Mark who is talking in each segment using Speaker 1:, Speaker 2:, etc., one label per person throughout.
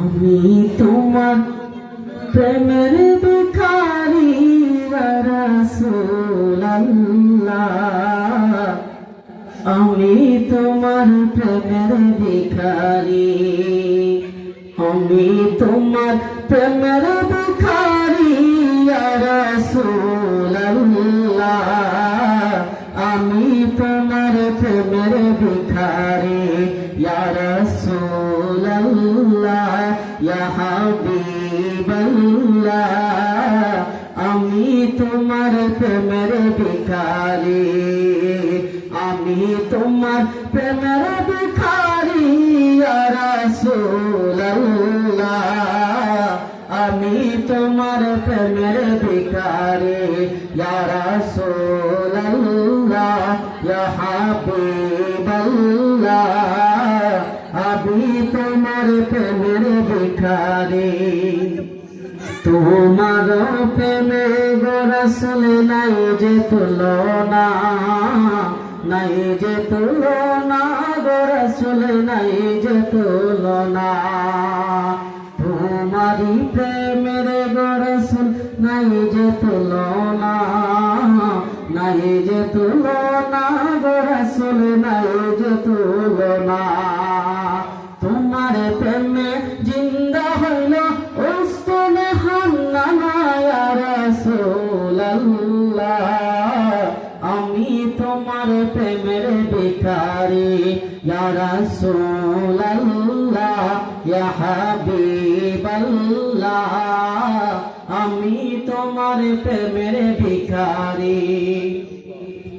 Speaker 1: আমি তোমার প্রেমের ভিখারি ইয়া রাসূলুল্লাহ, আমি তোমার প্রেমের ভিখারি, আমি তোমার প্রেমের ভিখারি ইয়া রাসূলুল্লাহ, আমি তোমার প্রেমের ভিখারি ইয়া রাসূলুল্লাহ, ইয়া হাবিবাল্লাহ, আমি তোমার প্রেমের ভিখারি, আমি তোমার প্রেমের ভিখারি ইয়া রাসূলুল্লাহ, আমি তোমার প্রেমের ভিখারি ইয়া রাসূলুল্লাহ, ইয়া হাবিবাল্লাহ, আমি তোমার প্রেমের ভিখারি। তোমার প্রেমে গো রাসূল নাই যে তুলনা, নাই যে তুলনা গো রাসূল, নাই যে তুলনা। তোমারি প্রেমের গো রাসূল নাই যে তুলনা, নাই যে তুলনা গো রাসূল, নাই যে তুলনা। তোমার প্রেমে জিন্দা হইল উস্তনে হান্নানা ইয়া রাসূলুল্লাহ, আমি তোমার প্রেমের ভিখারি ইয়া রাসূলুল্লাহ, ইয়া হাবিবাল্লাহ, আমি তোমার প্রেমের ভিখারি।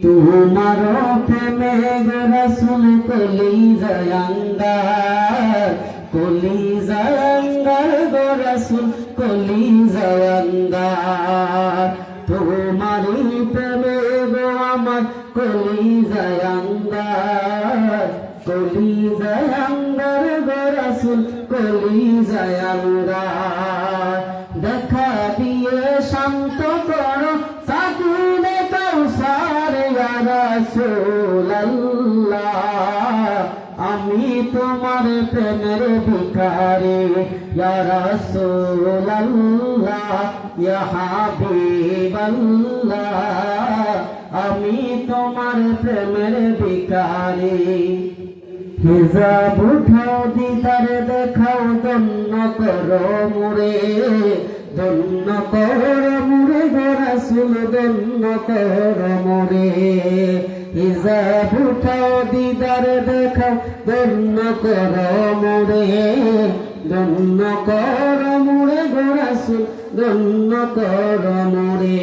Speaker 1: তোমার প্রেমে গো রাসূল কলিজায় আঙ্গার, কলিজায় আঙ্গার গো রাসূল, কলিজায় আঙ্গার। তোমারই প্রেমে গো আমার কলিজায় আঙ্গার, কলিজায় আঙ্গার গো রাসূল, কলিজায় আঙ্গার। দেখা দিয়ে শান্ত করো সাকিনে কাউসার ইয়া রাসূলুল্লাহ, আমি তোমার প্রেমের ভিখারি ইয়া রাসূলুল্লাহ, ইয়া হাবিবাল্লাহ, আমি তোমার প্রেমের ভিখারি। হিজাব উঠাও দিদার দেখাও, ধন্য করো মোরে, ধন্য করো মোরে গো রাসূল, ধন্য করো মোরে। হিজাব উঠাও দিদার দেখাও, ধন্য করো মোরে, ধন্য করো মোরে গো রাসূল, ধন্য করো মোরে।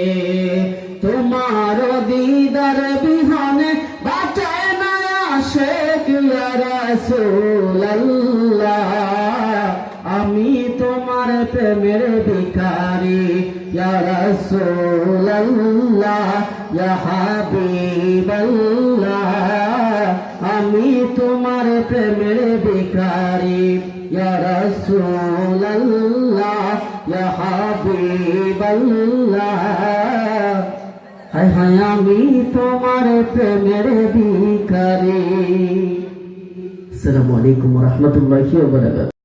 Speaker 1: তোমার দিদার বিহনে বাঁচে না আশিক ইয়া রাসূলুল্লাহ, আমি তোমার প্রেমের ভিখারি ইয়া রাসূলুল্লাহ, ইয়া হাবিবাল্লাহ, আমি তোমার প্রেমের ভিখারি ইয়া রাসূলুল্লাহ, ইয়া হাবিবাল্লাহ, হায় হায় আমি তোমার প্রেমের ভিখারি। আসসালামু আলাইকুম ওয়া রাহমাতুল্লাহি ওয়া বারাকাতুহু।